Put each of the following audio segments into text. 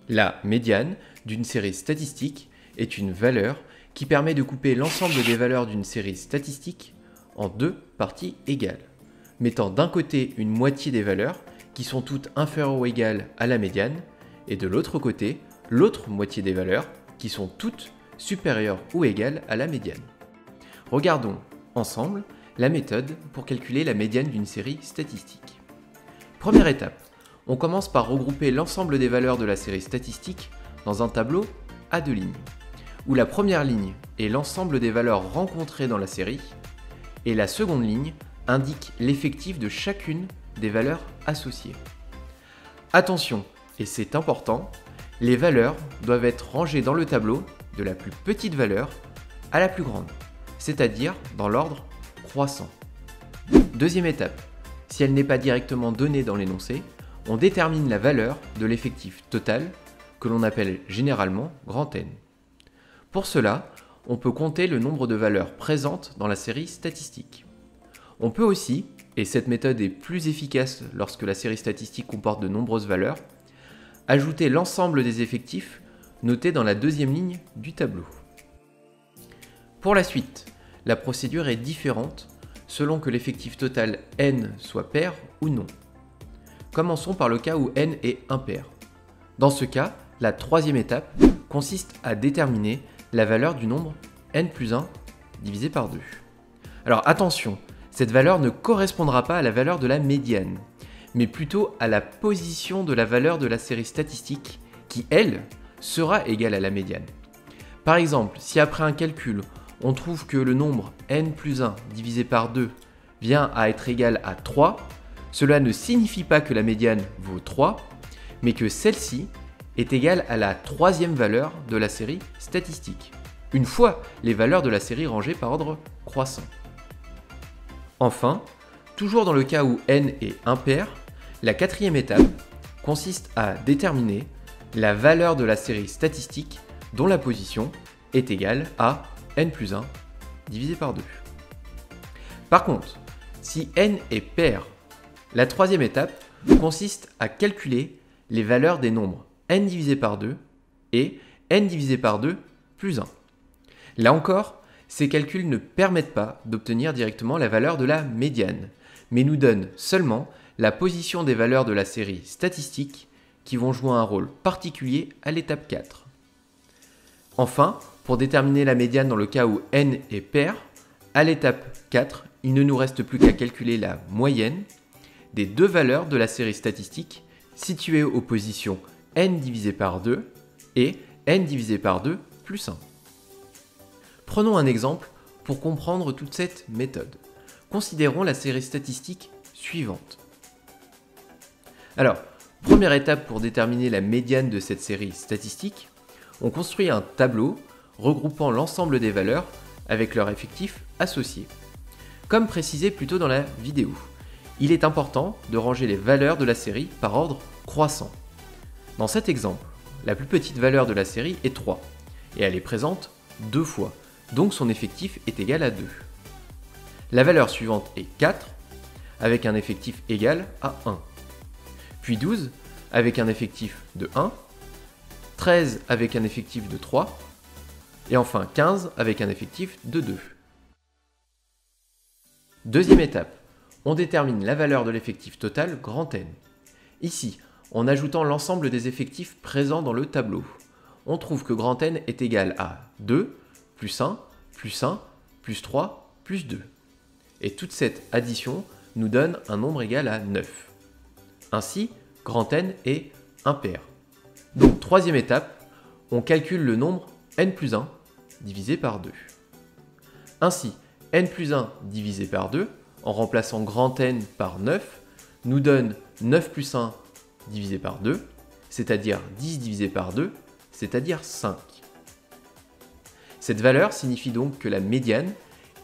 La médiane d'une série statistique est une valeur qui permet de couper l'ensemble des valeurs d'une série statistique en deux parties égales, mettant d'un côté une moitié des valeurs qui sont toutes inférieures ou égales à la médiane, et de l'autre côté, l'autre moitié des valeurs qui sont toutes supérieures ou égales à la médiane. Regardons ensemble la méthode pour calculer la médiane d'une série statistique. Première étape, on commence par regrouper l'ensemble des valeurs de la série statistique dans un tableau à deux lignes, où la première ligne est l'ensemble des valeurs rencontrées dans la série, et la seconde ligne indique l'effectif de chacune des valeurs associées. Attention, et c'est important, les valeurs doivent être rangées dans le tableau de la plus petite valeur à la plus grande, c'est-à-dire dans l'ordre croissant. Deuxième étape, si elle n'est pas directement donnée dans l'énoncé, on détermine la valeur de l'effectif total, que l'on appelle généralement grand N. Pour cela, on peut compter le nombre de valeurs présentes dans la série statistique. On peut aussi, et cette méthode est plus efficace lorsque la série statistique comporte de nombreuses valeurs, ajouter l'ensemble des effectifs notés dans la deuxième ligne du tableau. Pour la suite, la procédure est différente selon que l'effectif total n soit pair ou non. Commençons par le cas où n est impair. Dans ce cas, la troisième étape consiste à déterminer la valeur du nombre n plus 1 divisé par 2. Alors attention, cette valeur ne correspondra pas à la valeur de la médiane, mais plutôt à la position de la valeur de la série statistique qui, elle, sera égale à la médiane. Par exemple, si après un calcul, on trouve que le nombre n plus 1 divisé par 2 vient à être égal à 3, cela ne signifie pas que la médiane vaut 3, mais que celle-ci est égale à la troisième valeur de la série statistique, une fois les valeurs de la série rangées par ordre croissant. Enfin, toujours dans le cas où n est impair, la quatrième étape consiste à déterminer la valeur de la série statistique dont la position est égale à n plus 1 divisé par 2. Par contre, si n est pair, la troisième étape consiste à calculer les valeurs des nombres n divisé par 2 et n divisé par 2 plus 1. Là encore, ces calculs ne permettent pas d'obtenir directement la valeur de la médiane, mais nous donnent seulement la position des valeurs de la série statistique qui vont jouer un rôle particulier à l'étape 4. Enfin, pour déterminer la médiane dans le cas où n est pair, à l'étape 4, il ne nous reste plus qu'à calculer la moyenne des deux valeurs de la série statistique situées aux positions n divisé par 2 et n divisé par 2 plus 1. Prenons un exemple pour comprendre toute cette méthode. Considérons la série statistique suivante. Alors, première étape pour déterminer la médiane de cette série statistique, on construit un tableau regroupant l'ensemble des valeurs avec leur effectif associé. Comme précisé plus tôt dans la vidéo, il est important de ranger les valeurs de la série par ordre croissant. Dans cet exemple, la plus petite valeur de la série est 3, et elle est présente 2 fois, donc son effectif est égal à 2. La valeur suivante est 4, avec un effectif égal à 1. Puis 12, avec un effectif de 1, 13 avec un effectif de 3, et enfin 15 avec un effectif de 2. Deuxième étape, on détermine la valeur de l'effectif total grand N. Ici, en ajoutant l'ensemble des effectifs présents dans le tableau, on trouve que grand N est égal à 2, plus 1, plus 1, plus 3, plus 2. Et toute cette addition nous donne un nombre égal à 9. Ainsi, grand N est impair. Donc, troisième étape, on calcule le nombre n plus 1 divisé par 2. Ainsi, n plus 1 divisé par 2, en remplaçant grand N par 9, nous donne 9 plus 1 divisé par 2, c'est-à-dire 10 divisé par 2, c'est-à-dire 5. Cette valeur signifie donc que la médiane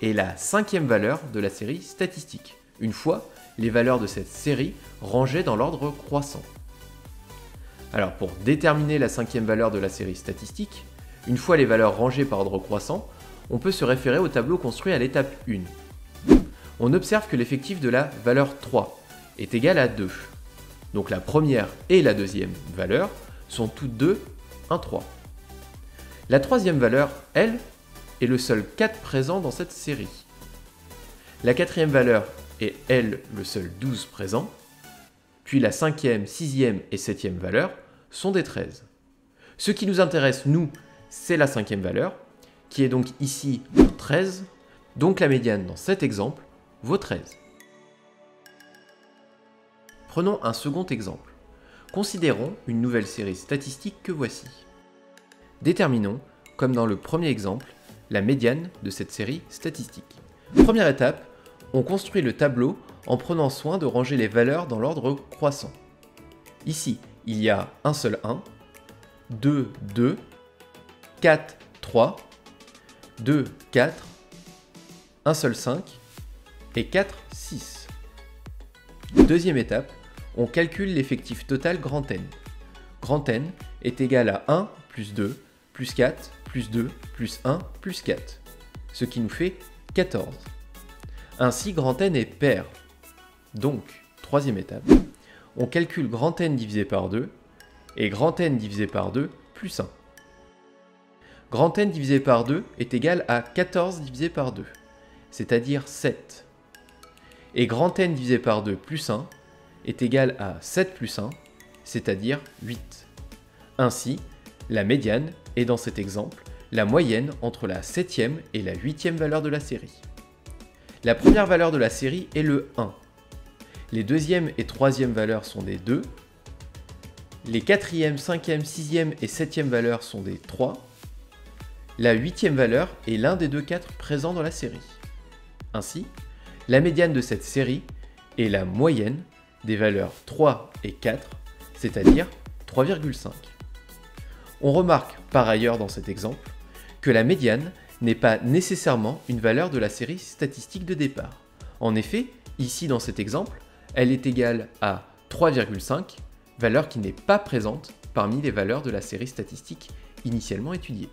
est la cinquième valeur de la série statistique, une fois les valeurs de cette série rangées dans l'ordre croissant. Alors pour déterminer la cinquième valeur de la série statistique, une fois les valeurs rangées par ordre croissant, on peut se référer au tableau construit à l'étape 1. On observe que l'effectif de la valeur 3 est égal à 2. Donc la première et la deuxième valeur sont toutes deux un 3. La troisième valeur, elle, est le seul 4 présent dans cette série. La quatrième valeur est, elle, le seul 12 présent. Puis la cinquième, sixième et septième valeur sont des 13. Ce qui nous intéresse, nous, c'est la cinquième valeur, qui est donc ici 13, donc la médiane dans cet exemple vaut 13. Prenons un second exemple. Considérons une nouvelle série statistique que voici. Déterminons, comme dans le premier exemple, la médiane de cette série statistique. Première étape, on construit le tableau en prenant soin de ranger les valeurs dans l'ordre croissant. Ici, il y a un seul 1, 2, 2, 4, 3, 2, 4, un seul 5 et 4, 6. Deuxième étape, on calcule l'effectif total grand N. Grand N est égal à 1 plus 2 plus 4 plus 2 plus 1 plus 4, ce qui nous fait 14. Ainsi, grand N est pair. Donc, troisième étape, on calcule grand N divisé par 2 et grand N divisé par 2 plus 1. Grand N divisé par 2 est égal à 14 divisé par 2, c'est-à-dire 7. Et grand N divisé par 2 plus 1 est égal à 7 plus 1, c'est-à-dire 8. Ainsi, la médiane est dans cet exemple la moyenne entre la 7e et la 8e valeur de la série. La première valeur de la série est le 1. Les deuxième et troisième valeurs sont des 2. Les quatrième, cinquième, sixième et septième valeurs sont des 3. La huitième valeur est l'un des deux 4 présents dans la série. Ainsi, la médiane de cette série est la moyenne des valeurs 3 et 4, c'est-à-dire 3,5. On remarque par ailleurs dans cet exemple que la médiane n'est pas nécessairement une valeur de la série statistique de départ. En effet, ici dans cet exemple, elle est égale à 3,5, valeur qui n'est pas présente parmi les valeurs de la série statistique initialement étudiée.